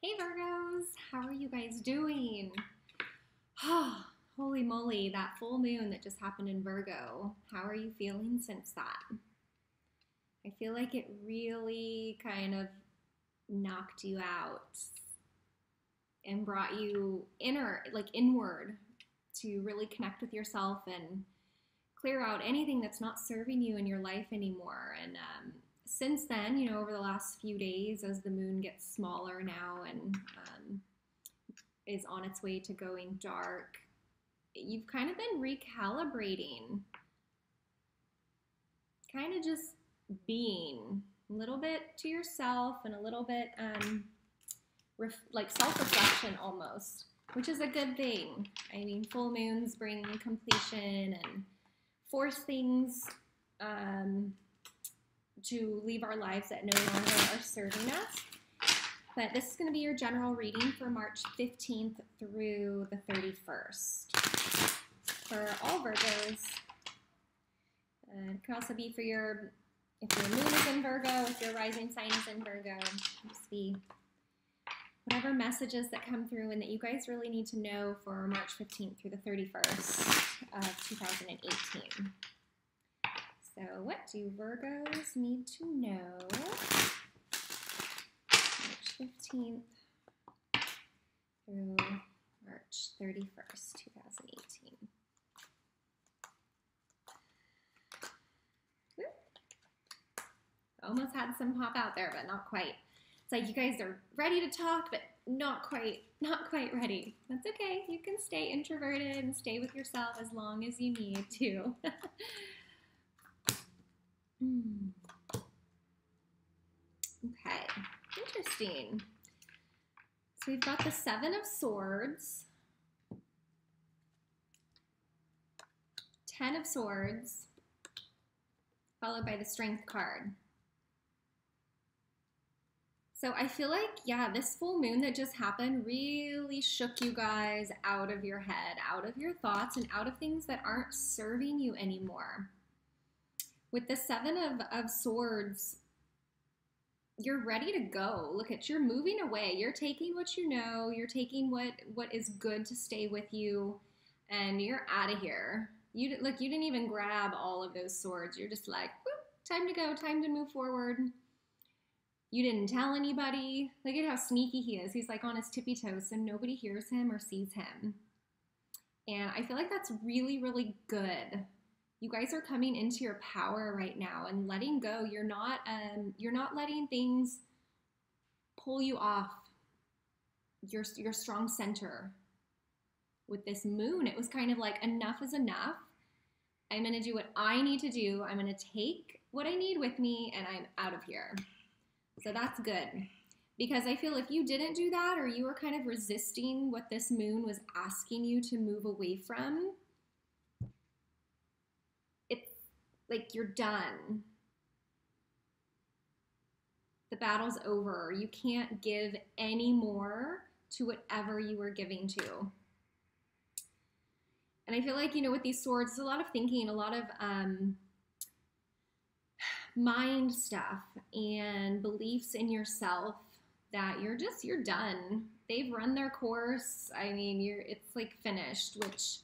Hey Virgos, how are you guys doing? Holy moly, that full moon that just happened in Virgo. How are you feeling since that? I feel like it really kind of knocked you out and brought you inward to really connect with yourself and clear out anything that's not serving you in your life anymore. And since then, over the last few days, as the moon gets smaller now and is on its way to going dark, you've kind of been recalibrating, kind of just being a little bit to yourself and a little bit like self-reflection almost, which is a good thing. I mean, full moons bring completion and force things to leave our lives that no longer are serving us. But this is going to be your general reading for March 15th through the 31st for all Virgos. It can also be for if your moon is in Virgo, if your rising sign is in Virgo. Just be whatever messages that come through and that you guys really need to know for March 15th through the 31st of 2018. So what do Virgos need to know? March 15th through March 31st, 2018. Almost had some pop out there, but not quite. It's like you guys are ready to talk, but not quite ready. That's okay. You can stay introverted and stay with yourself as long as you need to. Okay, interesting. So we've got the Seven of Swords, Ten of Swords, followed by the Strength card. So I feel like, yeah, this full moon that just happened really shook you guys out of your head, out of your thoughts, and out of things that aren't serving you anymore. With the Seven of Swords, you're ready to go. Look at, you're moving away. You're taking what you know. You're taking what is good to stay with you, and you're out of here. You didn't even grab all of those swords. You're just like, whoop, time to go, time to move forward. You didn't tell anybody. Look at how sneaky he is. He's like on his tippy toes, so nobody hears him or sees him. And I feel like that's really, really good. You guys are coming into your power right now and letting go. You're not letting things pull you off your strong center. With this moon, it was kind of like, enough is enough. I'm going to do what I need to do. I'm going to take what I need with me, and I'm out of here. So that's good. Because I feel if you didn't do that, or you were kind of resisting what this moon was asking you to move away from, it's like you're done. The battle's over. You can't give any more to whatever you were giving to. And I feel like, with these swords, there's a lot of thinking, a lot of mind stuff and beliefs in yourself that you're done. They've run their course. I mean, it's like finished, which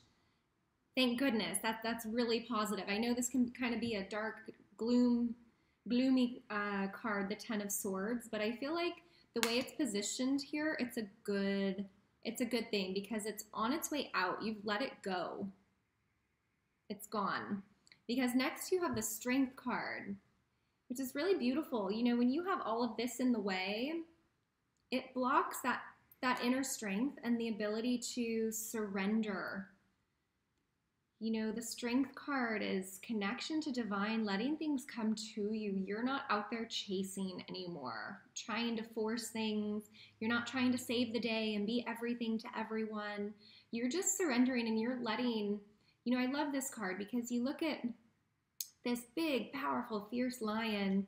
thank goodness. That's really positive. I know this can kind of be a dark, gloomy card, the Ten of Swords, but I feel like the way it's positioned here, it's a good thing because it's on its way out. You've let it go. It's gone. Because next you have the Strength card, which is really beautiful. When you have all of this in the way, it blocks that inner strength and the ability to surrender. The Strength card is connection to divine, letting things come to you. You're not out there chasing anymore, trying to force things. You're not trying to save the day and be everything to everyone. You're just surrendering, and you're letting, I love this card because you look at this big, powerful, fierce lion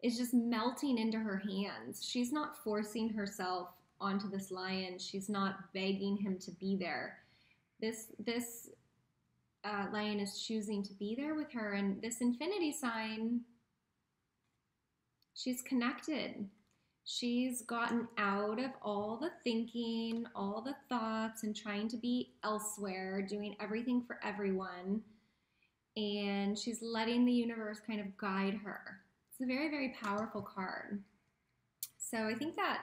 is just melting into her hands. She's not forcing herself onto this lion. She's not begging him to be there. This lion is choosing to be there with her. And this infinity sign, she's connected. She's gotten out of all the thinking, all the thoughts, and trying to be elsewhere, doing everything for everyone. And she's letting the universe kind of guide her. It's a very, very powerful card. So I think that,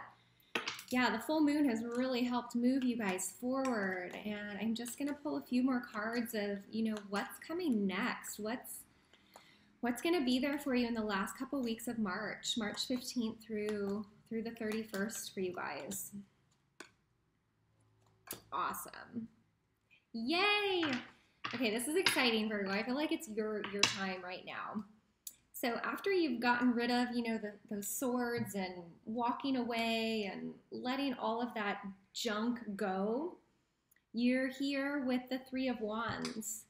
yeah, the full moon has really helped move you guys forward. And I'm just going to pull a few more cards of, what's coming next. What's going to be there for you in the last couple weeks of March 15th through the 31st for you guys. Awesome. Yay! Okay, this is exciting, Virgo. I feel like it's your time right now. So after you've gotten rid of, those swords and walking away and letting all of that junk go, you're here with the Three of Wands,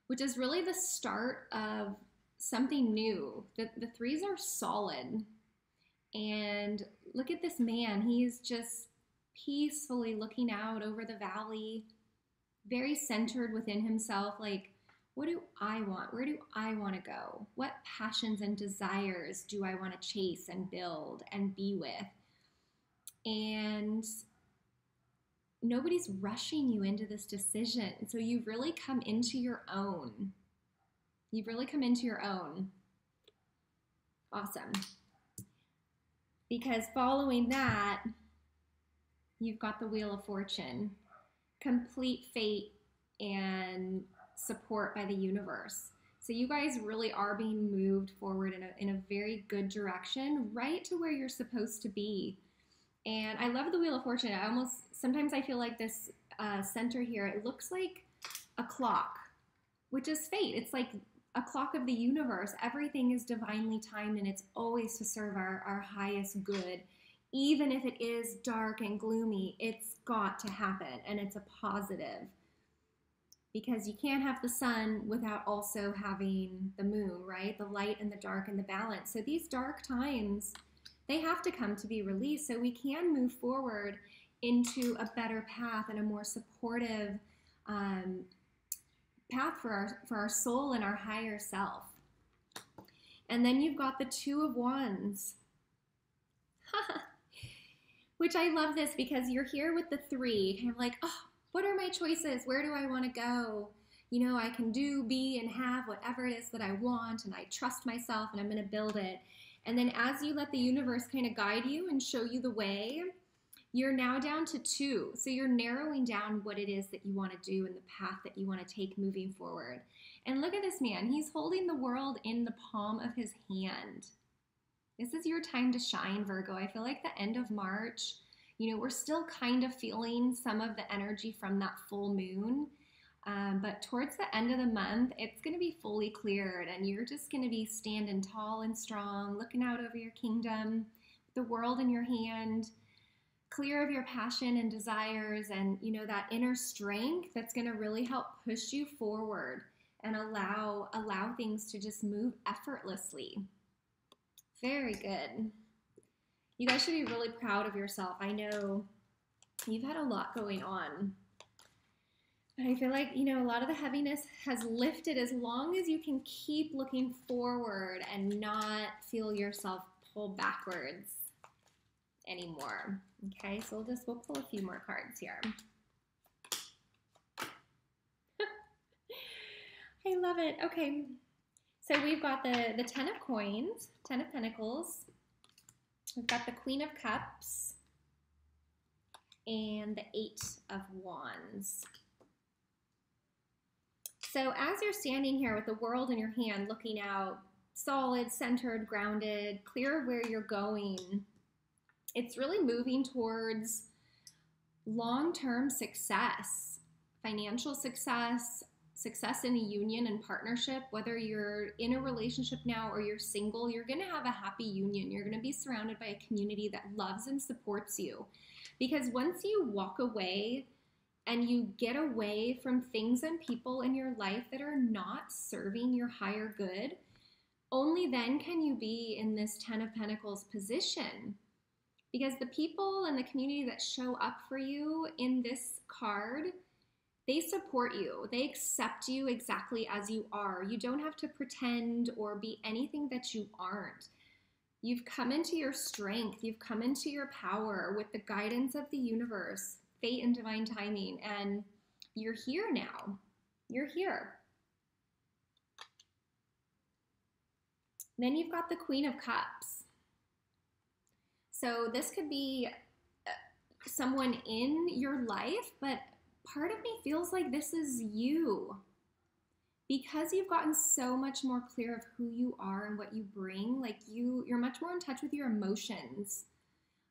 which is really the start of something new. The threes are solid. And look at this man. He's just peacefully looking out over the valley, very centered within himself. Like, what do I want? Where do I want to go? What passions and desires do I want to chase and build and be with? And nobody's rushing you into this decision. So you've really come into your own. You've really come into your own. Awesome. Because following that, you've got the Wheel of Fortune. Complete fate and support by the universe. So you guys really are being moved forward in a very good direction, right to where you're supposed to be. And I love the Wheel of Fortune. Sometimes I feel like this center here, it looks like a clock, which is fate. It's like a clock of the universe. Everything is divinely timed, and it's always to serve our highest good. Even if it is dark and gloomy, it's got to happen, and it's a positive. Because you can't have the sun without also having the moon, right? The light and the dark and the balance. So these dark times, they have to come to be released so we can move forward into a better path and a more supportive path for our soul and our higher self. And then you've got the Two of Wands. Which I love this because you're here with the three, kind of like, oh, what are my choices? Where do I want to go? I can do, be, and have whatever it is that I want, and I trust myself, and I'm going to build it. And then as you let the universe kind of guide you and show you the way, you're now down to two. So you're narrowing down what it is that you want to do and the path that you want to take moving forward. And look at this man. He's holding the world in the palm of his hand. This is your time to shine, Virgo. I feel like the end of March, we're still kind of feeling some of the energy from that full moon. But towards the end of the month, it's going to be fully cleared, and you're just going to be standing tall and strong, looking out over your kingdom, the world in your hand, clear of your passion and desires, and that inner strength that's going to really help push you forward and allow things to just move effortlessly. Very good. You guys should be really proud of yourself. I know you've had a lot going on. But I feel like, a lot of the heaviness has lifted as long as you can keep looking forward and not feel yourself pull backwards anymore. Okay, so we'll pull a few more cards here. I love it. Okay, so we've got the Ten of Coins, Ten of Pentacles. We've got the Queen of Cups and the Eight of Wands. So as you're standing here with the world in your hand, looking out, solid, centered, grounded, clear of where you're going, it's really moving towards long-term success, financial success, success in a union and partnership. Whether you're in a relationship now or you're single, you're going to have a happy union. You're going to be surrounded by a community that loves and supports you. Because once you walk away and you get away from things and people in your life that are not serving your higher good, only then can you be in this Ten of Pentacles position. Because the people and the community that show up for you in this card, they support you. They accept you exactly as you are. You don't have to pretend or be anything that you aren't. You've come into your strength. You've come into your power with the guidance of the universe, fate and divine timing, and you're here now. You're here. Then you've got the Queen of Cups. So this could be someone in your life, but part of me feels like this is you. Because you've gotten so much more clear of who you are and what you bring, like you're much more in touch with your emotions.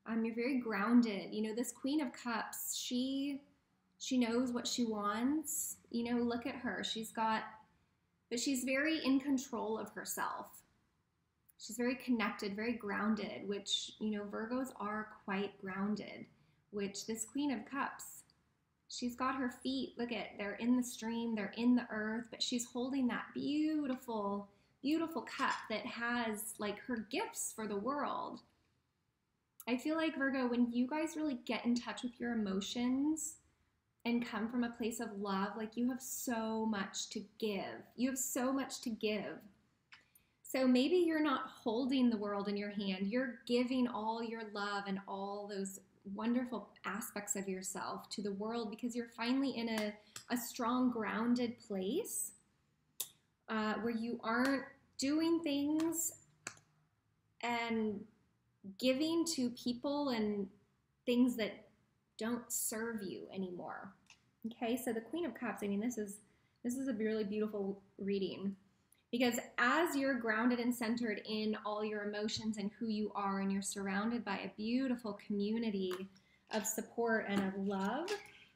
You're very grounded. You know, this Queen of Cups, she knows what she wants. You know, look at her. But she's very in control of herself. She's very connected, very grounded, which, you know, Virgos are quite grounded, which this Queen of Cups, she's got her feet, look at, they're in the stream, they're in the earth, but she's holding that beautiful, beautiful cup that has like her gifts for the world. I feel like, Virgo, when you guys really get in touch with your emotions and come from a place of love, like you have so much to give. You have so much to give. So maybe you're not holding the world in your hand. You're giving all your love and all those wonderful aspects of yourself to the world because you're finally in a strong, grounded place where you aren't doing things and giving to people and things that don't serve you anymore. Okay, so the Queen of Cups, I mean, this is a really beautiful reading. Because as you're grounded and centered in all your emotions and who you are, and you're surrounded by a beautiful community of support and of love,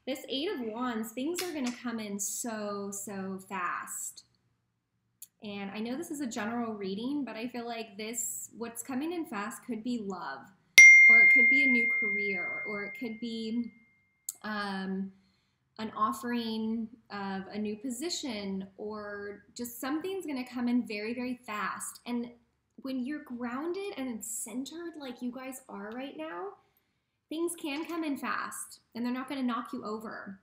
this Eight of Wands, things are going to come in so, so fast. And I know this is a general reading, but I feel like what's coming in fast could be love, or it could be a new career, or it could be an offering of a new position, or just something's going to come in very, very fast. And when you're grounded and centered like you guys are right now, things can come in fast and they're not going to knock you over.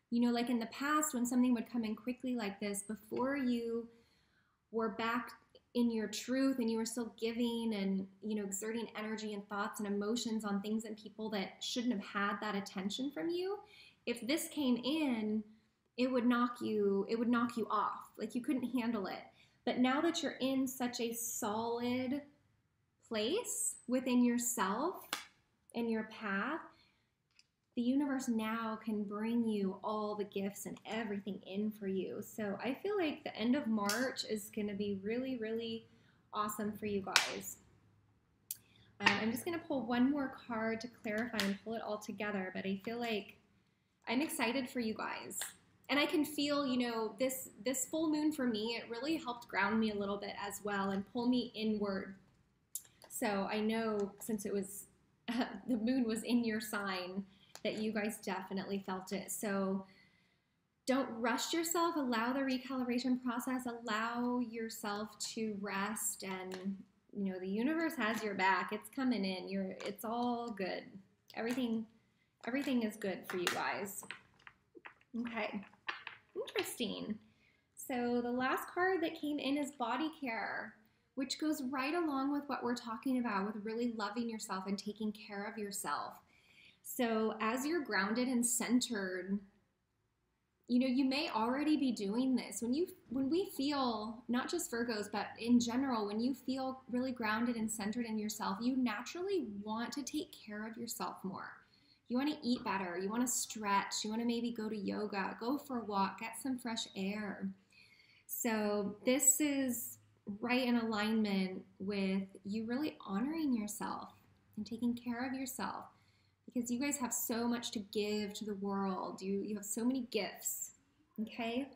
You know, like in the past when something would come in quickly like this, before you were back in your truth and you were still giving and, you know, exerting energy and thoughts and emotions on things and people that shouldn't have had that attention from you, if this came in, it would knock you off. Like you couldn't handle it. But now that you're in such a solid place within yourself and your path, the universe now can bring you all the gifts and everything in for you. So I feel like the end of March is going to be really, really awesome for you guys. I'm just going to pull one more card to clarify and pull it all together, but I feel like I'm excited for you guys. And I can feel, you know, this full moon for me, it really helped ground me a little bit as well and pull me inward. So I know since it was, the moon was in your sign, that you guys definitely felt it. So don't rush yourself. Allow the recalibration process. Allow yourself to rest. And, you know, the universe has your back. It's coming in. It's all good. Everything is good for you guys. Okay, interesting. So the last card that came in is body care, which goes right along with what we're talking about with really loving yourself and taking care of yourself. So as you're grounded and centered, you know, you may already be doing this. When we feel, not just Virgos, but in general, when you feel really grounded and centered in yourself, you naturally want to take care of yourself more. You want to eat better. You want to stretch. You want to maybe go to yoga, go for a walk, get some fresh air. So this is right in alignment with you really honoring yourself and taking care of yourself, because you guys have so much to give to the world. You have so many gifts, okay?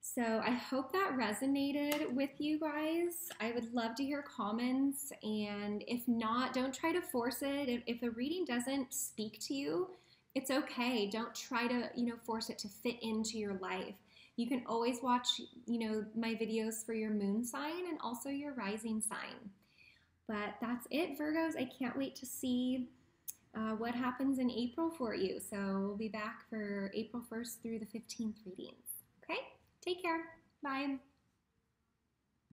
So I hope that resonated with you guys. I would love to hear comments, and if not, don't try to force it. If the reading doesn't speak to you, it's okay. Don't try to, you know, force it to fit into your life. You can always watch, you know, my videos for your moon sign and also your rising sign. But that's it, Virgos. I can't wait to see what happens in April for you. So we'll be back for April 1st through the 15th readings. Okay? Take care. Bye.